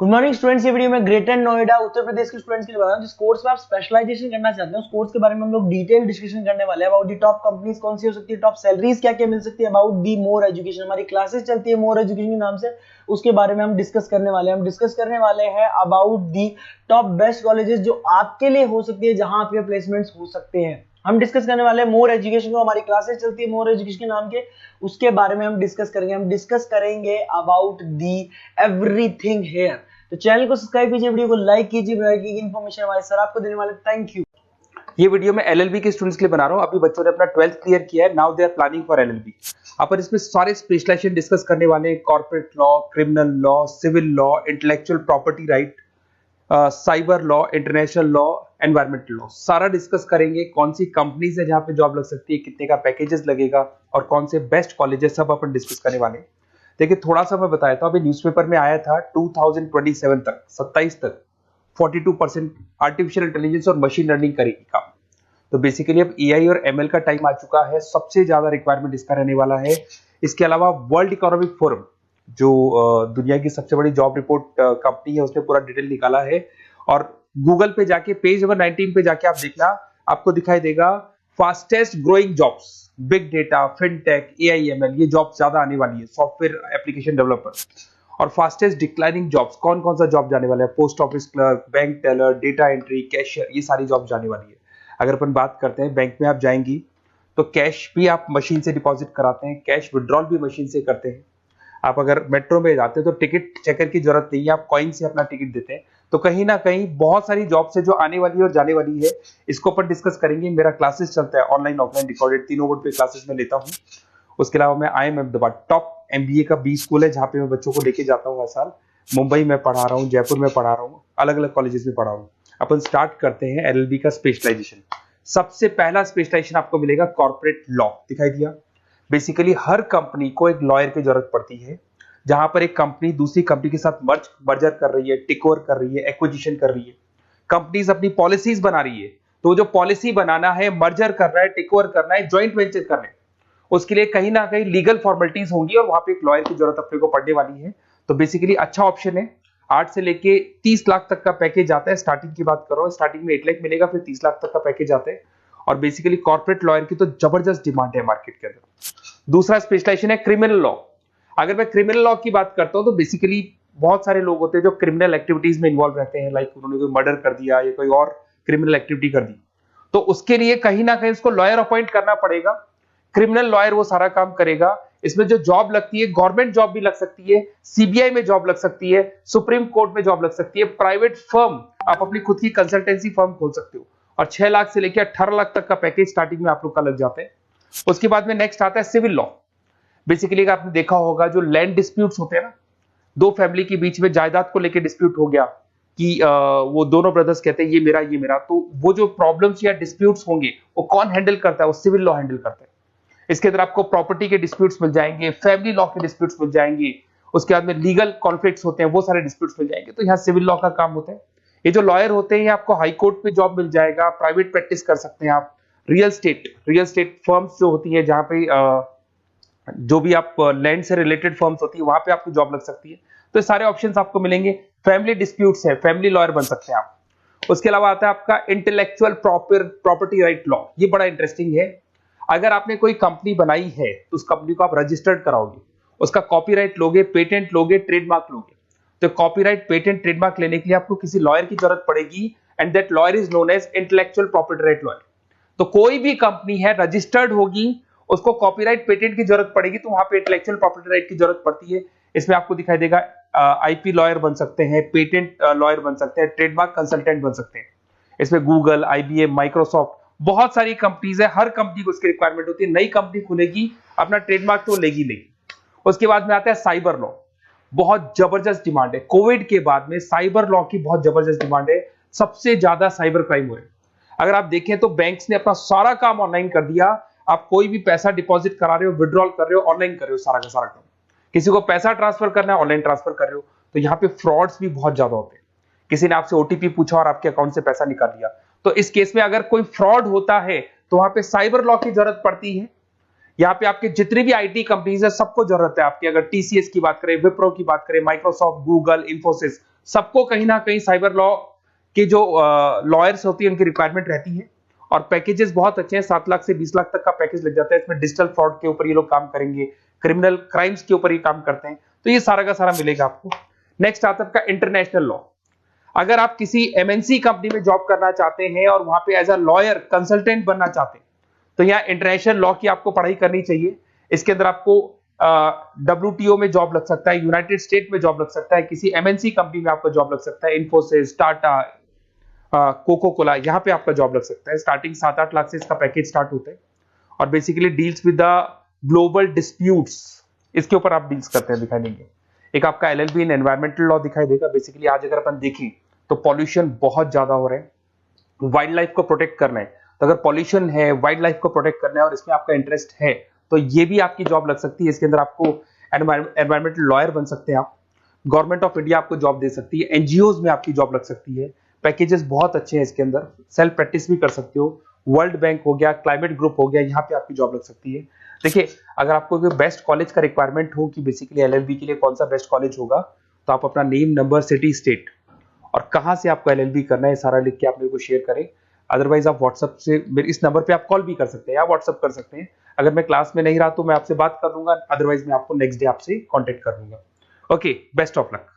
Good morning students. ये video में greater Noida Uttar Pradesh के स्टूडेंट्स के लिए बता रहा हूं जिस कोर्स में आप स्पेशलाइजेशन करना चाहते हैं उस कोर्स के बारे में हम लोग डिटेल डिस्कशन करने वाले हैं। अबाउट दी टॉप कंपनीज कौन सी हो सकती है, टॉप सैलरीज क्या क्या मिल सकती है, अबाउट दी मोर एजुकेशन, हमारी क्लासेस चलती है मोर एजुकेशन के नाम से, उसके बारे में हम डिस्कस करने वाले हैं। हम डिस्कस करने वाले हैं about the top best colleges जो आपके लिए हो सकती है, जहां आपके प्लेसमेंट्स हो सकते हैं। हम डिस्कस करने वाले हैं मोर एजुकेशन को, हमारी क्लासेस चलती है मोर एजुकेशन के नाम के, उसके बारे में हम डिस्कस करेंगे। हम डिस्कस करेंगे अबाउट दी एवरीथिंग हियर। तो चैनल को सब्सक्राइब कीजिए, वीडियो को लाइक कीजिए, इन्फॉर्मेशन हमारे सर आपको देने वाले। Thank you. ये वीडियो मैं एलएलबी के स्टूडेंट्स के लिए बना रहा हूं। अभी बच्चों ने अपना 12th क्लियर किया है, now they are planning for LLB. अपन इसमें सारे स्पेशलाइजेशन डिस्कस करने वाले हैं, corporate law, criminal law, civil law, intellectual property right, cyber law, international law, environmental law, सारा डिस्कस करेंगे। कौन सी कंपनीज है जहां पे जॉब लग सकती है, कितने का पैकेजेस लगेगा और कौन से बेस्ट कॉलेजेस, सब अपन डिस्कस करने वाले हैं। देखिए थोड़ा सा मैं बताया था, अभी न्यूज़पेपर में आया था 2027 तक 27 तक 42% आर्टिफिशियल इंटेलिजेंस और मशीन लर्निंग करेगी काम। तो बेसिकली अब एआई और एमएल का टाइम आ चुका है, सबसे ज्यादा रिक्वायरमेंट इसका रहने वाला है। इसके अलावा वर्ल्ड इकोनॉमिक फोरम जो दुनिया की सबसे बड़ी जॉब रिपोर्ट कंपनी है, उसने पूरा डिटेल निकाला है। और गूगल पे जाके पेज नंबर 19 पे जाके आप देखना, आपको दिखाई देगा fastest growing jobs, big data, fintech, AI ML, ये जॉब ज्यादा आने वाली है, सॉफ्टवेयर एप्लीकेशन डेवलपर। और फास्टेस्ट डिक्लाइनिंग जॉब्स, कौन कौन सा जॉब जाने वाला है, post office clerk, bank teller, data entry, cashier, ये सारी जॉब जाने वाली है। अगर अपन बात करते हैं, बैंक में आप जाएंगी तो कैश भी आप मशीन से डिपॉजिट कराते हैं, कैश विड्रॉल भी मशीन से करते हैं। आप अगर मेट्रो में जाते हैं तो टिकट चेकर की जरूरत नहीं है, आप कॉइन से अपना टिकट देते हैं। तो कहीं ना कहीं बहुत सारी जॉब्स है जो आने वाली है और जाने वाली है, इसको अपन डिस्कस करेंगे। मेरा क्लासेस चलता है ऑनलाइन ऑफलाइन रिकॉर्डेड, तीनों बोर्ड पे क्लासेस में लेता हूँ। उसके अलावा मैं IIM अहमदाबाद टॉप MBA का बी स्कूल है जहाँ पे मैं बच्चों को लेके जाता हूँ हर साल। मुंबई में पढ़ा रहा हूँ, जयपुर में पढ़ा रहा हूँ, अलग अलग कॉलेजेस में पढ़ा रहा हूँ। अपन स्टार्ट करते हैं LLB का स्पेशलाइजेशन। सबसे पहला स्पेशलाइजेशन आपको मिलेगा कॉर्पोरेट लॉ, दिखाई दिया। बेसिकली हर कंपनी को एक लॉयर की जरूरत पड़ती है, जहां पर एक कंपनी दूसरी कंपनी के साथ मर्जर कर रही है, टेक ओवर कर रही है, एक्विजिशन कर रही है, कंपनीज अपनी पॉलिसीज बना रही है। तो जो पॉलिसी बनाना है, मर्जर कर रहा है, टेक ओवर करना है, ज्वाइंट वेंचर करना है, उसके लिए कहीं ना कहीं लीगल फॉर्मेलिटीज होंगी और वहां पे एक लॉयर की जरूरत अपने को पड़ने वाली है। तो बेसिकली अच्छा ऑप्शन है। 8 से लेके 30 लाख तक का पैकेज आता है। स्टार्टिंग की बात करो, स्टार्टिंग में 8 लाख मिलेगा, फिर 30 लाख तक का पैकेज आता है। और बेसिकली कॉर्पोरेट लॉयर की तो जबरदस्त डिमांड है मार्केट के अंदर। दूसरा स्पेशलाइजेशन है क्रिमिनल लॉ। अगर मैं क्रिमिनल लॉ की बात करता हूं तो बेसिकली बहुत सारे लोग होते हैं जो क्रिमिनल एक्टिविटीज में इन्वॉल्व रहते हैं, लाइक उन्होंने कोई मर्डर कर दिया या कोई और क्रिमिनल एक्टिविटी कर दी, तो उसके लिए कहीं ना कहीं उसको लॉयर अपॉइंट करना पड़ेगा। क्रिमिनल लॉयर वो सारा काम करेगा। इसमें जो जॉब लगती है, गवर्नमेंट जॉब भी लग सकती है, सीबीआई में जॉब लग सकती है, सुप्रीम कोर्ट में जॉब लग सकती है, प्राइवेट फर्म, आप अपनी खुद की कंसल्टेंसी फर्म खोल सकते हो। और 6 लाख से लेकर 18 लाख तक का पैकेज स्टार्टिंग में आप लोग का लग जाता है। उसके बाद में नेक्स्ट आता है सिविल लॉ। बेसिकली आपने देखा होगा जो लैंड डिस्प्यूट्स होते हैं ना, दो फैमिली के बीच में जायदाद को लेकर डिस्प्यूट हो गया कि वो दोनों ब्रदर्स कहते हैं ये मेरा, तो वो जो प्रॉब्लम्स या डिस्प्यूट्स होंगे वो कौन हैंडल करता है, वो सिविल लॉ हैंडल करता है। इसके अंदर आपको प्रॉपर्टी के डिस्प्यूट्स मिल जाएंगे, फैमिली लॉ के डिस्प्यूट्स मिल जाएंगे, उसके बाद में लीगल कॉन्फ्लिक्ट्स होते हैं, वो सारे डिस्प्यूट्स मिल जाएंगे। तो यहाँ सिविल लॉ का काम होता है। ये जो लॉयर होते हैं, आपको हाई कोर्ट पे जॉब मिल जाएगा, प्राइवेट प्रैक्टिस कर सकते हैं आप, रियल स्टेट फर्म्स जो होती है, जहां पे जो भी आप लैंड से रिलेटेड फर्म्स होती है, वहां पे आपको जॉब लग सकती है। तो सारे ऑप्शंस आपको मिलेंगे। फैमिली डिस्प्यूट्स है, फैमिली लॉयर बन सकते हैं आप। उसके अलावा आता है आपका इंटेलेक्चुअल प्रॉपर्टी राइट लॉ। ये बड़ा इंटरेस्टिंग है। अगर आपने कोई कंपनी बनाई है तो उस कंपनी को आप रजिस्टर्ड कराओगे, उसका कॉपीराइट लोगे, पेटेंट लोगे, ट्रेडमार्क लोगे। तो कॉपीराइट, पेटेंट, ट्रेडमार्क लेने के लिए आपको किसी लॉयर की जरूरत पड़ेगी, and that lawyer is known as intellectual property right lawyer. तो कोई भी कंपनी है रजिस्टर्ड होगी, उसको कॉपीराइट, पेटेंट की जरूरत पड़ेगी, तो वहां पे इंटेलेक्चुअल प्रॉपर्टी राइट की जरूरत पड़ती है। इसमें आपको दिखाई देगा आईपी लॉयर बन सकते हैं, पेटेंट लॉयर बन सकते हैं, ट्रेडमार्क कंसल्टेंट बन सकते हैं। इसमें गूगल, IBM, माइक्रोसॉफ्ट, बहुत सारी कंपनीज है। हर कंपनी को इसकी रिक्वायरमेंट होती है। नई कंपनी खुलेगी, अपना ट्रेडमार्क तो लेगी। उसके बाद में आता है साइबर लॉ। बहुत जबरदस्त डिमांड है। कोविड के बाद में साइबर लॉ की बहुत जबरदस्त डिमांड है। सबसे ज्यादा साइबर क्राइम हुए। अगर आप देखें तो बैंक्स ने अपना सारा काम ऑनलाइन कर दिया। आप कोई भी पैसा डिपॉजिट करा रहे हो, विड्रॉल कर रहे हो, ऑनलाइन कर रहे हो, सारा का सारा काम। किसी को पैसा ट्रांसफर करना है, ऑनलाइन ट्रांसफर कर रहे हो। तो यहाँ पे फ्रॉड्स भी बहुत ज्यादा होते हैं। किसी ने आपसे OTP पूछा और आपके अकाउंट से पैसा निकाल लिया। तो इस केस में अगर कोई फ्रॉड होता है तो वहां पे साइबर लॉ की जरूरत पड़ती है। यहाँ पे आपके जितने भी आईटी कंपनीज है सबको जरूरत है आपकी। अगर टीसीएस की बात करें, विप्रो की बात करें, माइक्रोसॉफ्ट, गूगल, इंफोसिस, सबको कहीं ना कहीं साइबर लॉ के जो लॉयर्स होती है उनकी रिक्वायरमेंट रहती है। और पैकेजेस बहुत अच्छे हैं, 7 लाख से 20 लाख तक का पैकेज लग जाता है। इसमें डिजिटल फ्रॉड के ऊपर ये लोग काम करेंगे, क्रिमिनल क्राइम्स के ऊपर ये काम करते हैं, तो ये सारा का सारा मिलेगा आपको। नेक्स्ट आता है आपका इंटरनेशनल लॉ। अगर आप किसी एमएनसी कंपनी में जॉब करना चाहते हैं और वहां पे एज अ लॉयर कंसल्टेंट बनना चाहते हैं, तो यहाँ इंटरनेशनल लॉ की आपको पढ़ाई करनी चाहिए। इसके अंदर आपको WTO में जॉब लग सकता है, यूनाइटेड स्टेट में जॉब लग सकता है, किसी एमएनसी कंपनी में आपको जॉब लग सकता है, इन्फोसिस, टाटा, कोको कोला, यहाँ पे आपका जॉब लग सकता है। स्टार्टिंग 7-8 लाख से इसका पैकेज स्टार्ट होता है और basically deals with the global disputes, इसके ऊपर आप डील्स करते हैं, दिखाई देंगे। एक आपका LLB इन एनवायरमेंटल लॉ दिखाई देगा। बेसिकली आज अगर अपन देखें तो पॉल्यूशन बहुत ज्यादा हो रहा है, वाइल्ड लाइफ को प्रोटेक्ट करना है, तो अगर पॉल्यूशन है, वाइल्ड लाइफ को प्रोटेक्ट करना है और इसमें आपका इंटरेस्ट है, तो ये भी आपकी जॉब लग सकती है। इसके अंदर आपको एनवायरमेंटल लॉयर बन सकते हैं आप। गवर्नमेंट ऑफ इंडिया आपको जॉब दे सकती है, एनजीओज में आपकी जॉब लग सकती है। पैकेजेस बहुत अच्छे हैं इसके अंदर, सेल्फ प्रैक्टिस भी कर सकते हो। वर्ल्ड बैंक हो गया, क्लाइमेट ग्रुप हो गया, यहाँ पे आपकी जॉब लग सकती है। देखिए, अगर आपको बेस्ट कॉलेज का रिक्वायरमेंट हो कि बेसिकली LLB के लिए कौन सा बेस्ट कॉलेज होगा, तो आप अपना नेम, नंबर, सिटी, स्टेट और कहां से आपको LLB करना है सारा लिख के आप मेरे को शेयर करें। अदरवाइज आप व्हाट्सएप से मेरे इस नंबर पे आप कॉल भी कर सकते हैं या व्हाट्सएप कर सकते हैं। अगर मैं क्लास में नहीं रहा तो मैं आपसे बात कर लूंगा, अदरवाइज मैं आपको नेक्स्ट डे आपसे कॉन्टेक्ट कर लूंगा। Okay, best of luck.